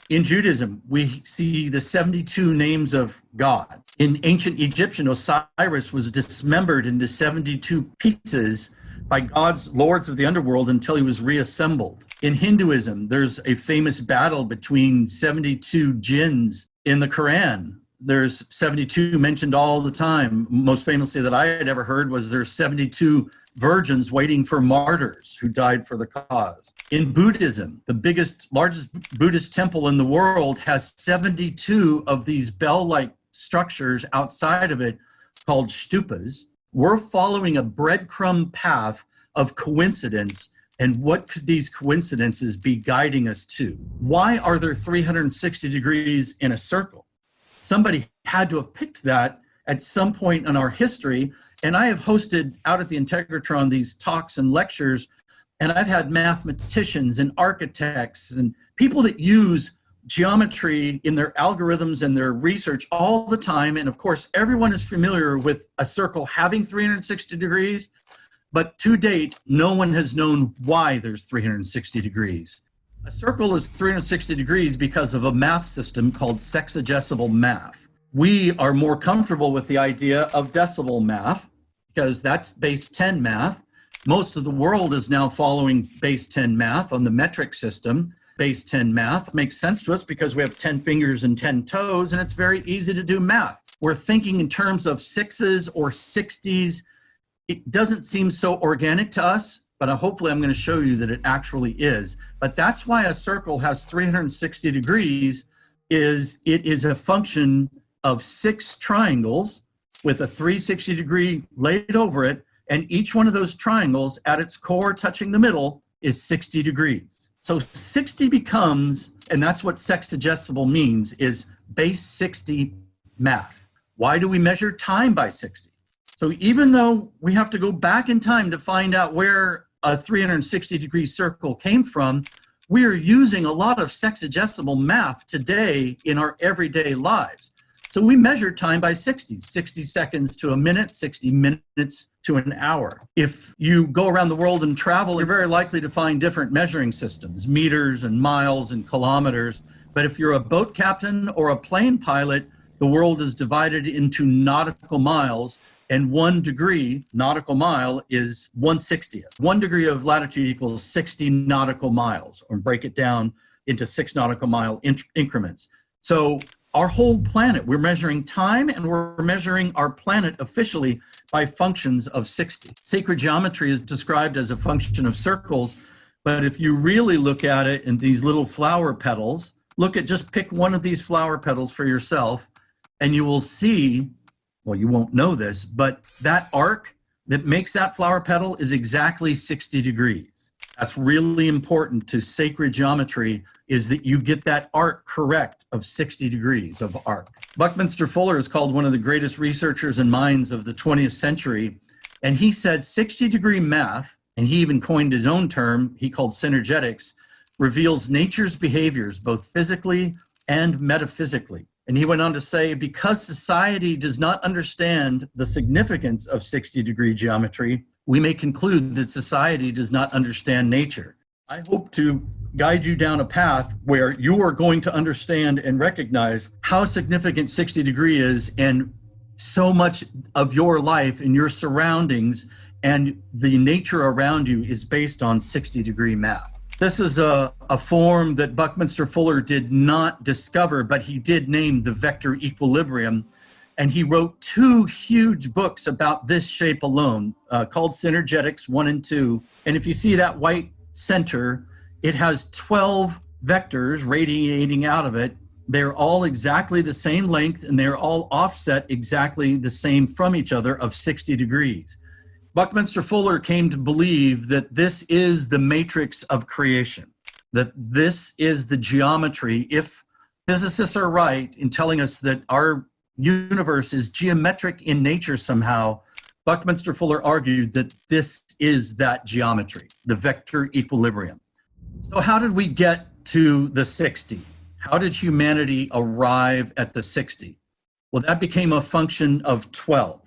In Judaism, we see the 72 names of God. In ancient Egyptian, Osiris was dismembered into 72 pieces by God's lords of the underworld until he was reassembled. In Hinduism, there's a famous battle between 72 jinns in the Quran. There's 72 mentioned all the time. Most famously that I had ever heard was there's 72 virgins waiting for martyrs who died for the cause. In Buddhism, the largest Buddhist temple in the world has 72 of these bell-like structures outside of it called stupas. We're following a breadcrumb path of coincidence, and what could these coincidences be guiding us to? Why are there 360 degrees in a circle? Somebody had to have picked that at some point in our history. And I have hosted out at the Integratron these talks and lectures, and I've had mathematicians and architects and people that use geometry in their algorithms and their research all the time. And of course, everyone is familiar with a circle having 360 degrees, but to date, no one has known why there's 360 degrees. A circle is 360 degrees because of a math system called sexagesimal math. We are more comfortable with the idea of decimal math because that's base 10 math. Most of the world is now following base 10 math on the metric system. Base 10 math makes sense to us because we have 10 fingers and 10 toes, and it's very easy to do math. We're thinking in terms of sixes or 60s. It doesn't seem so organic to us, but hopefully I'm going to show you that it actually is. But that's why a circle has 360 degrees, is it is a function of 6 triangles with a 360 degree laid over it, and each one of those triangles at its core touching the middle is 60 degrees. So 60 becomes, and that's what sexagesimal means, is base 60 math. Why do we measure time by 60? So even though we have to go back in time to find out where a 360 degree circle came from, we are using a lot of sexagesimal math today in our everyday lives. So we measure time by 60 seconds to a minute, 60 minutes to an hour. If you go around the world and travel, you're very likely to find different measuring systems, meters and miles and kilometers. But if you're a boat captain or a plane pilot, the world is divided into nautical miles, and 1 degree nautical mile is 1/60th. 1 degree of latitude equals 60 nautical miles, or break it down into 6 nautical mile increments. So our whole planet, we're measuring time, and we're measuring our planet officially by functions of 60. Sacred geometry is described as a function of circles, but if you really look at it in these little flower petals, just pick one of these flower petals for yourself, and you will see, well, you won't know this, but that arc that makes that flower petal is exactly 60 degrees. That's really important to sacred geometry, is that you get that arc correct of 60 degrees of arc. Buckminster Fuller is called one of the greatest researchers and minds of the 20th century. And he said 60 degree math, and he even coined his own term, he called synergetics, reveals nature's behaviors, both physically and metaphysically. And he went on to say, because society does not understand the significance of 60 degree geometry, we may conclude that society does not understand nature. I hope to guide you down a path where you are going to understand and recognize how significant 60 degree is, and so much of your life and your surroundings and the nature around you is based on 60 degree math. This is a form that Buckminster Fuller did not discover, but he did name the vector equilibrium. And he wrote 2 huge books about this shape alone, called Synergetics 1 and 2. And if you see that white center, it has 12 vectors radiating out of it. They're all exactly the same length, and they're all offset exactly the same from each other of 60 degrees. Buckminster Fuller came to believe that this is the matrix of creation, that this is the geometry. If physicists are right in telling us that our universe is geometric in nature somehow, Buckminster Fuller argued that this is that geometry, the vector equilibrium. So how did we get to the 60? How did humanity arrive at the 60? Well, that became a function of 12.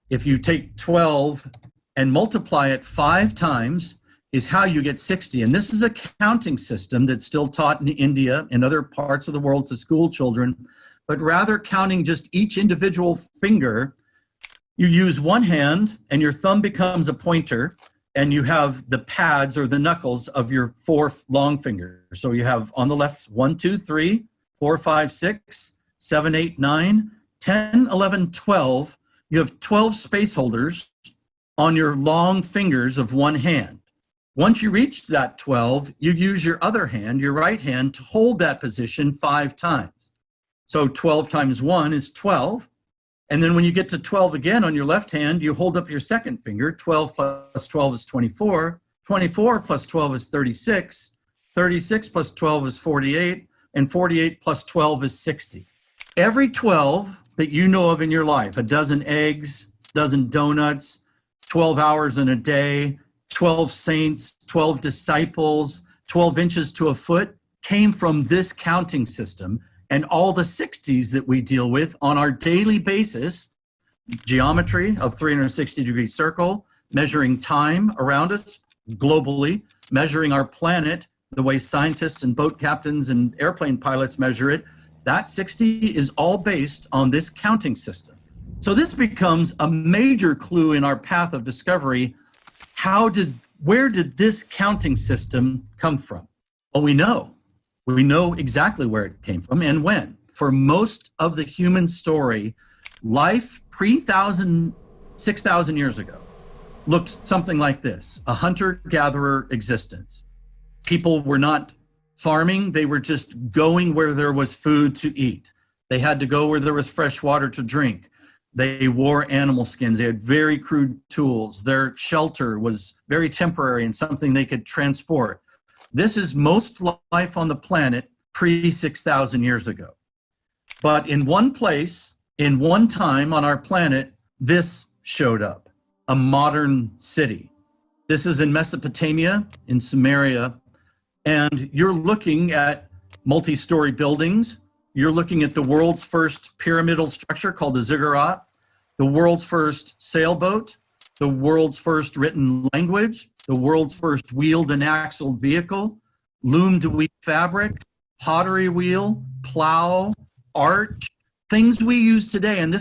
If you take 12 and multiply it 5 times, is how you get 60. And this is a counting system that's still taught in India and other parts of the world to school children, but rather counting just each individual finger, you use one hand and your thumb becomes a pointer, and you have the pads or the knuckles of your 4 long fingers. So you have on the left 1, 2, 3, 4, 5, 6, 7, 8, 9, 10, 11, 12. You have 12 space holders on your long fingers of one hand. Once you reach that 12, you use your other hand, your right hand, to hold that position 5 times. So 12 times 1 is 12. And then when you get to 12 again on your left hand, you hold up your second finger. 12 plus 12 is 24. 24 plus 12 is 36. 36 plus 12 is 48. And 48 plus 12 is 60. Every 12 that you know of in your life, a dozen eggs, dozen donuts, 12 hours in a day, 12 saints, 12 disciples, 12 inches to a foot, came from this counting system. And all the 60s that we deal with on our daily basis, geometry of 360-degree circle, measuring time around us globally, measuring our planet the way scientists and boat captains and airplane pilots measure it, that 60 is all based on this counting system. So this becomes a major clue in our path of discovery. Where did this counting system come from? Well, we know. We know exactly where it came from and when. For most of the human story, life pre-6,000 years ago looked something like this: a hunter-gatherer existence. People were not farming, they were just going where there was food to eat. They had to go where there was fresh water to drink. They wore animal skins. They had very crude tools. Their shelter was very temporary and something they could transport. This is most life on the planet pre-6,000 years ago. But in one place, in one time on our planet, this showed up, a modern city. This is in Mesopotamia, in Samaria, and you're looking at multi-story buildings. You're looking at the world's first pyramidal structure called the ziggurat, the world's first sailboat, the world's first written language, the world's first wheeled and axled vehicle, loomed wheat fabric, pottery wheel, plow, arch, things we use today. And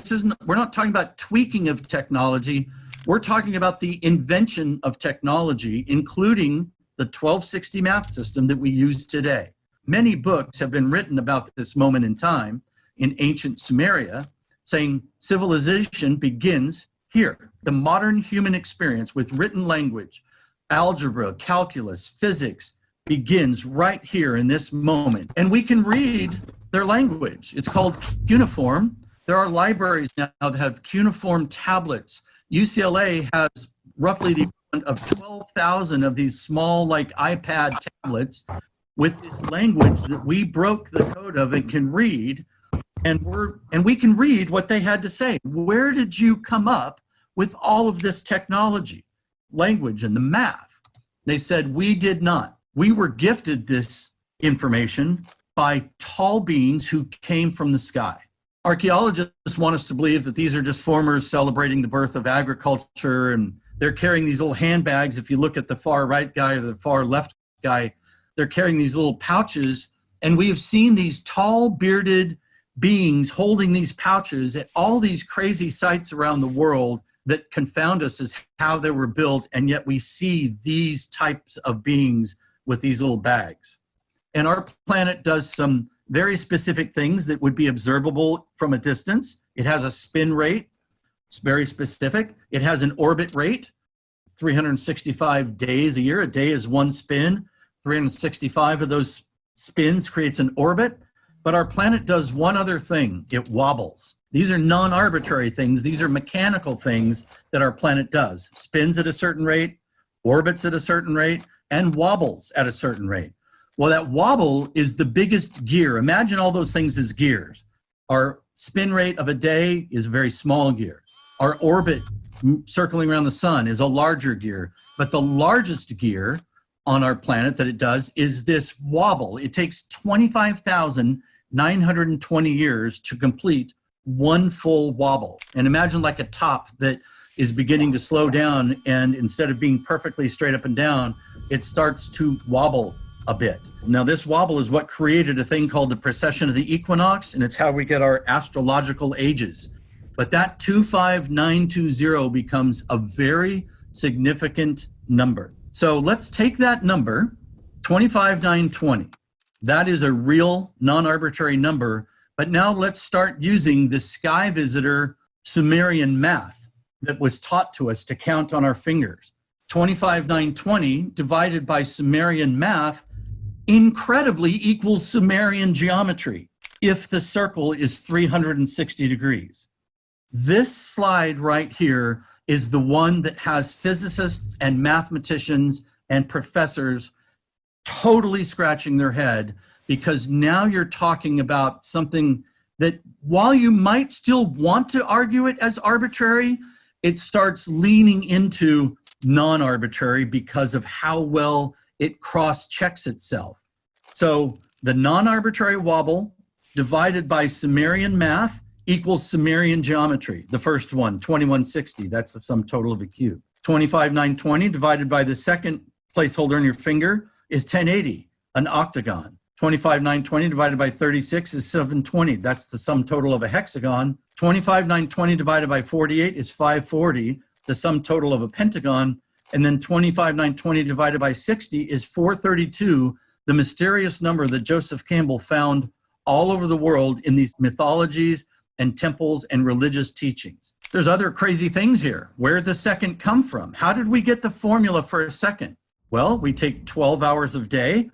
we're not talking about tweaking of technology. We're talking about the invention of technology, including the 1260 math system that we use today. Many books have been written about this moment in time in ancient Sumeria, saying civilization begins here. The modern human experience with written language, algebra, calculus, physics begins right here in this moment. And we can read their language. It's called cuneiform. There are libraries now that have cuneiform tablets. UCLA has roughly the equivalent of 12,000 of these small, like iPad tablets with this language that we broke the code of and can read. And we can read what they had to say. Where did you come up with all of this technology, language, and the math? They said, we did not. We were gifted this information by tall beings who came from the sky. Archaeologists want us to believe that these are just farmers celebrating the birth of agriculture, and they're carrying these little handbags. If you look at the far right guy or the far left guy, they're carrying these little pouches, and we have seen these tall, bearded beings holding these pouches at all these crazy sites around the world that confound us as how they were built, and yet we see these types of beings with these little bags. And our planet does some very specific things that would be observable from a distance. It has a spin rate, it's very specific. It has an orbit rate, 365 days a year. A day is one spin. 365 of those spins creates an orbit. But our planet does one other thing: it wobbles. These are non-arbitrary things. These are mechanical things that our planet does. Spins at a certain rate, orbits at a certain rate, and wobbles at a certain rate. Well, that wobble is the biggest gear. Imagine all those things as gears. Our spin rate of a day is a very small gear. Our orbit circling around the sun is a larger gear. But the largest gear on our planet that it does is this wobble. It takes 25,920 years to complete one full wobble. And imagine like a top that is beginning to slow down, and instead of being perfectly straight up and down, it starts to wobble a bit. Now, this wobble is what created a thing called the precession of the equinox, and it's how we get our astrological ages. But that 25920 becomes a very significant number. So let's take that number, 25920. That is a real non-arbitrary number, but now let's start using the sky visitor Sumerian math that was taught to us to count on our fingers. 25920 divided by Sumerian math incredibly equals Sumerian geometry if the circle is 360 degrees. This slide right here is the one that has physicists and mathematicians and professors totally scratching their head, because now you're talking about something that, while you might still want to argue it as arbitrary, it starts leaning into non-arbitrary because of how well it cross-checks itself. So the non-arbitrary wobble divided by Sumerian math equals Sumerian geometry. The first one, 2160, that's the sum total of a cube. 25920 divided by the second placeholder in your finger is 1080, an octagon. 25920 divided by 36 is 720. That's the sum total of a hexagon. 25920 divided by 48 is 540, the sum total of a pentagon. And then 25920 divided by 60 is 432, the mysterious number that Joseph Campbell found all over the world in these mythologies and temples and religious teachings. There's other crazy things here. Where did the second come from? How did we get the formula for a second? Well, we take 12 hours of day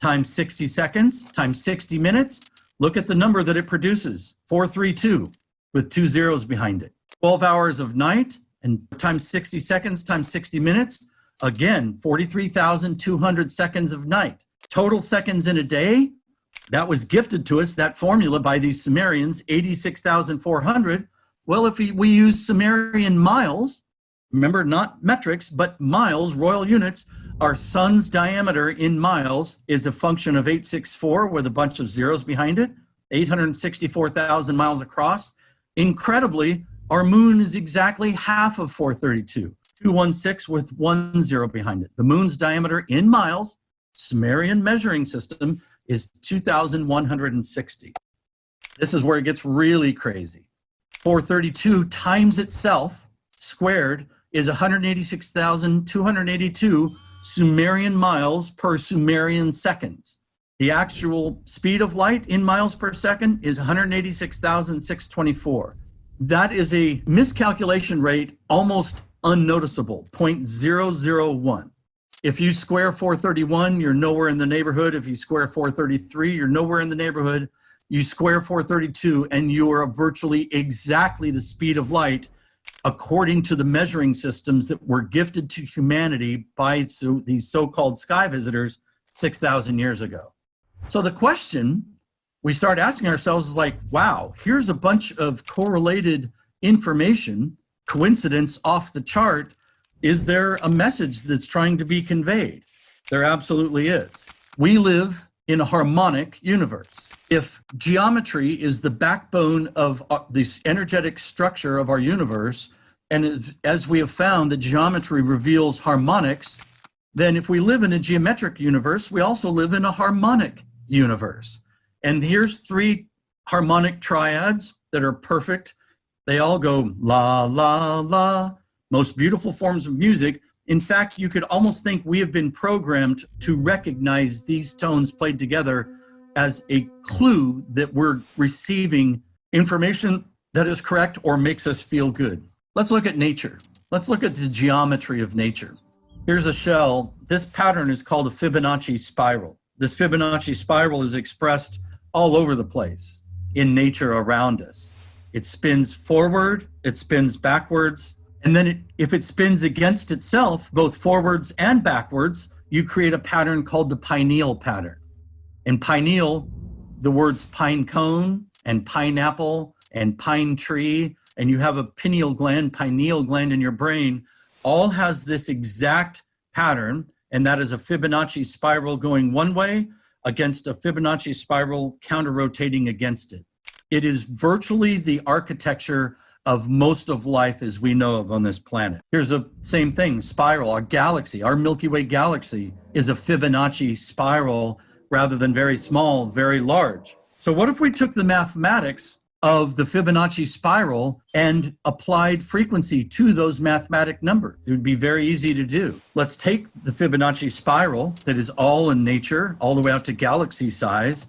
times 60 seconds times 60 minutes. Look at the number that it produces, 432, with 2 zeros behind it. 12 hours of night and times 60 seconds times 60 minutes, again, 43,200 seconds of night. Total seconds in a day, that was gifted to us, that formula, by these Sumerians, 86,400. Well, if we use Sumerian miles, remember, not metrics, but miles, royal units, our sun's diameter in miles is a function of 864 with a bunch of zeros behind it, 864,000 miles across. Incredibly, our moon is exactly half of 432, 216 with 1 zero behind it. The moon's diameter in miles, Sumerian measuring system, is 2,160. This is where it gets really crazy. 432 times itself squared is 186,282 Sumerian miles per Sumerian seconds. The actual speed of light in miles per second is 186,624. That is a miscalculation rate almost unnoticeable, 0.001. If you square 431, you're nowhere in the neighborhood. If you square 433, you're nowhere in the neighborhood. You square 432 and you are virtually exactly the speed of light according to the measuring systems that were gifted to humanity by these so-called sky visitors 6,000 years ago. So the question we start asking ourselves is like, wow, here's a bunch of correlated information, coincidence off the chart. Is there a message that's trying to be conveyed? There absolutely is. We live in a harmonic universe. If geometry is the backbone of this energetic structure of our universe, and as we have found, the geometry reveals harmonics, then if we live in a geometric universe, we also live in a harmonic universe. And here's 3 harmonic triads that are perfect. They all go la, la, la, most beautiful forms of music. In fact, you could almost think we have been programmed to recognize these tones played together as a clue that we're receiving information that is correct or makes us feel good. Let's look at nature. Let's look at the geometry of nature. Here's a shell. This pattern is called a Fibonacci spiral. This Fibonacci spiral is expressed all over the place in nature around us. It spins forward, it spins backwards, and then if it spins against itself, both forwards and backwards, you create a pattern called the pineal pattern. In pineal, the words pine cone and pineapple and pine tree, and you have a pineal gland in your brain, all has this exact pattern, and that is a Fibonacci spiral going one way against a Fibonacci spiral counter-rotating against it. It is virtually the architecture of most of life as we know of on this planet. Here's the same thing, spiral. Our galaxy, our Milky Way galaxy is a Fibonacci spiral rather than very small, very large. So what if we took the mathematics of the Fibonacci spiral and applied frequency to those mathematic numbers? It would be very easy to do. Let's take the Fibonacci spiral that is all in nature, all the way out to galaxy size,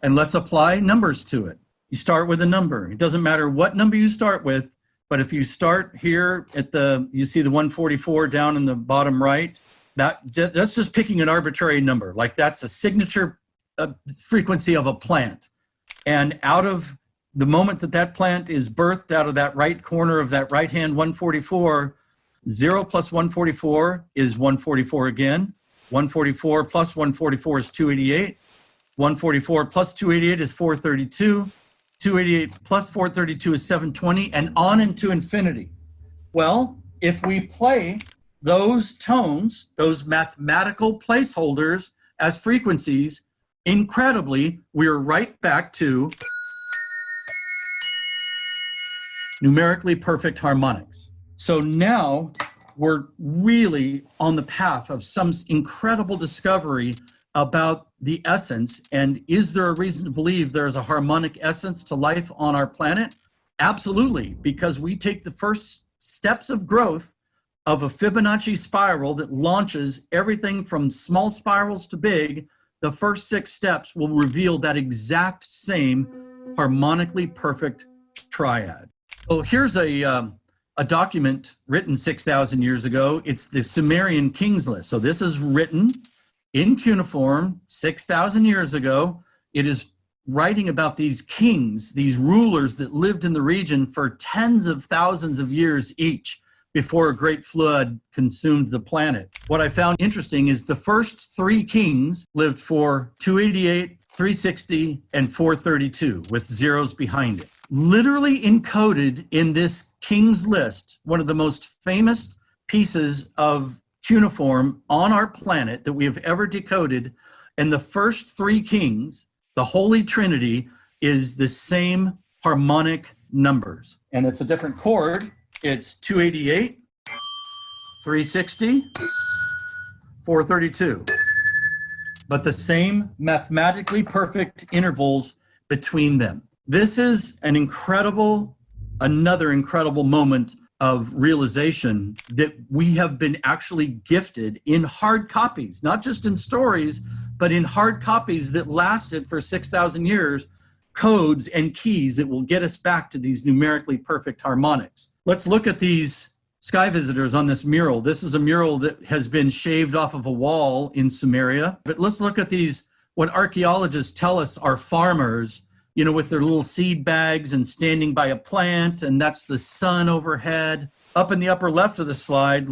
and let's apply numbers to it. You start with a number. It doesn't matter what number you start with, but if you start here at you see the 144 down in the bottom right, that's just picking an arbitrary number. Like that's a signature frequency of a plant. And out of the moment that plant is birthed out of that right corner of that right-hand 144, 0 plus 144 is 144 again. 144 plus 144 is 288. 144 plus 288 is 432. 288 plus 432 is 720, and on into infinity. Well, if we play those tones, those mathematical placeholders as frequencies, incredibly, we're right back to numerically perfect harmonics. So now we're really on the path of some incredible discovery about the essence. And is there a reason to believe there is a harmonic essence to life on our planet? Absolutely, because we take the first steps of growth of a Fibonacci spiral that launches everything from small spirals to big. The first 6 steps will reveal that exact same harmonically perfect triad. So here's a document written 6,000 years ago. It's the Sumerian Kings List. So this is written in cuneiform 6,000 years ago. It is writing about these kings, these rulers that lived in the region for tens of thousands of years each before a great flood consumed the planet. What I found interesting is the first 3 kings lived for 288, 360, and 432 with zeros behind it. Literally encoded in this King's List, one of the most famous pieces of cuneiform on our planet that we have ever decoded, and the first 3 kings, the Holy Trinity, is the same harmonic numbers. And it's a different chord. It's 288, 360, 432. But the same mathematically perfect intervals between them. This is another incredible moment of realization that we have been actually gifted in hard copies, not just in stories, but in hard copies that lasted for 6,000 years, codes and keys that will get us back to these numerically perfect harmonics. Let's look at these sky visitors on this mural. This is a mural that has been shaved off of a wall in Sumeria. But let's look at these, what archaeologists tell us are farmers, you know, with their little seed bags and standing by a plant, and that's the sun overhead. Up in the upper left of the slide,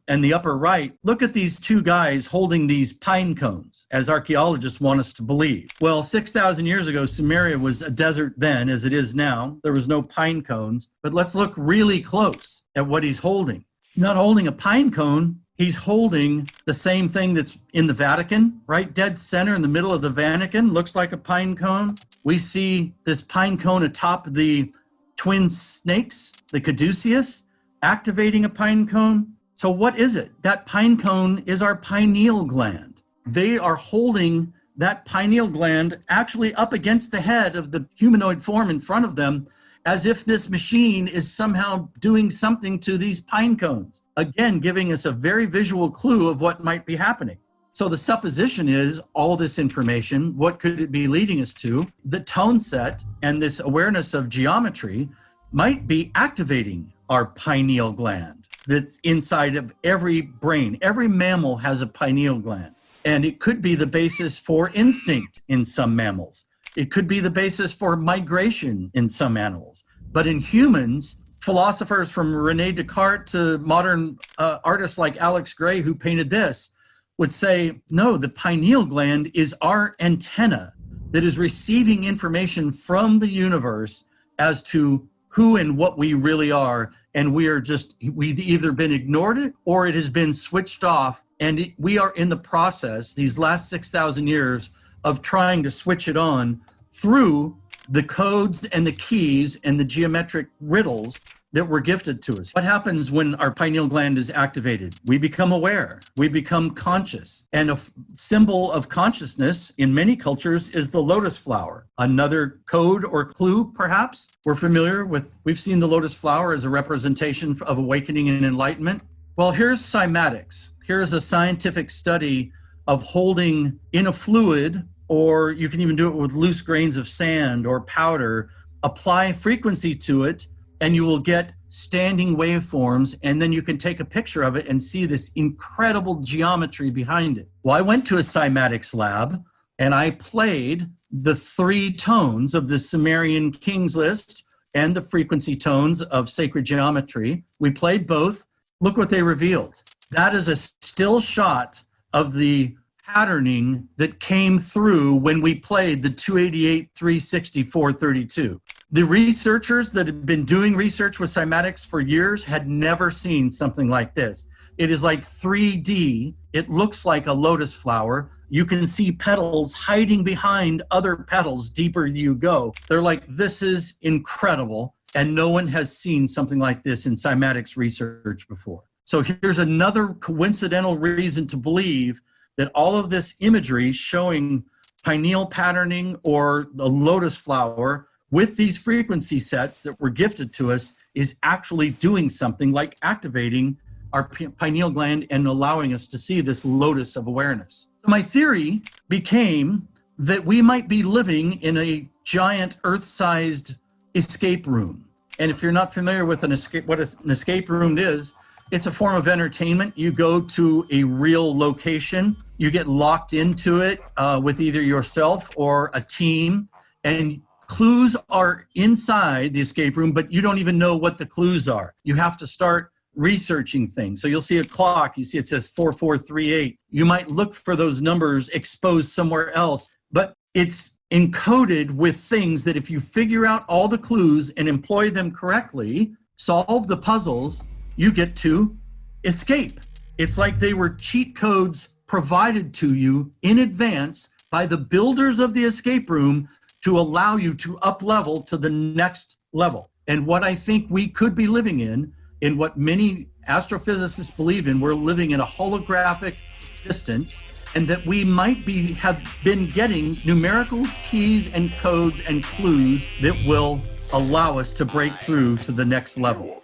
and the upper right, look at these 2 guys holding these pine cones, as archaeologists want us to believe. Well, 6,000 years ago, Sumeria was a desert then, as it is now. There was no pine cones, but let's look really close at what he's holding. He's not holding a pine cone. He's holding the same thing that's in the Vatican, right? Dead center in the middle of the Vatican, looks like a pine cone. We see this pine cone atop the twin snakes, the caduceus, activating a pine cone. So what is it? That pine cone is our pineal gland. They are holding that pineal gland actually up against the head of the humanoid form in front of them, as if this machine is somehow doing something to these pine cones. Again, giving us a very visual clue of what might be happening. So the supposition is all this information, what could it be leading us to? The tone set and this awareness of geometry might be activating our pineal gland that's inside of every brain. Every mammal has a pineal gland, and it could be the basis for instinct in some mammals. It could be the basis for migration in some animals. But in humans, philosophers from Rene Descartes to modern artists like Alex Gray, who painted this, would say, no, the pineal gland is our antenna that is receiving information from the universe as to who and what we really are. And we've either been ignored or it has been switched off. And we are in the process, these last 6,000 years, of trying to switch it on through the codes and the keys and the geometric riddles that were gifted to us. What happens when our pineal gland is activated? We become aware, we become conscious. And a symbol of consciousness in many cultures is the lotus flower. Another code or clue, perhaps, we've seen the lotus flower as a representation of awakening and enlightenment. Well, here's cymatics. Here's a scientific study of holding in a fluid, or you can even do it with loose grains of sand or powder, apply frequency to it, and you will get standing waveforms, and then you can take a picture of it and see this incredible geometry behind it. Well, I went to a cymatics lab, and I played the 3 tones of the Sumerian Kings list and the frequency tones of sacred geometry. We played both. Look what they revealed. That is a still shot of the patterning that came through when we played the 288, 360, 432. The researchers that had been doing research with cymatics for years had never seen something like this. It is like 3D. It looks like a lotus flower. You can see petals hiding behind other petals deeper you go. They're like, this is incredible. And no one has seen something like this in cymatics research before. So here's another coincidental reason to believe that all of this imagery showing pineal patterning or the lotus flower with these frequency sets that were gifted to us is actually doing something like activating our pineal gland and allowing us to see this lotus of awareness. My theory became that we might be living in a giant Earth-sized escape room. And if you're not familiar with what an escape room is, it's a form of entertainment. You go to a real location, you get locked into it with either yourself or a team, and clues are inside the escape room, but you don't even know what the clues are. You have to start researching things. So you'll see a clock, you see it says 4438. You might look for those numbers exposed somewhere else, but it's encoded with things that if you figure out all the clues and employ them correctly, solve the puzzles, you get to escape. It's like they were cheat codes provided to you in advance by the builders of the escape room to allow you to up level to the next level. And what I think we could be living in what many astrophysicists believe in, we're living in a holographic existence, and that we might have been getting numerical keys and codes and clues that will allow us to break through to the next level.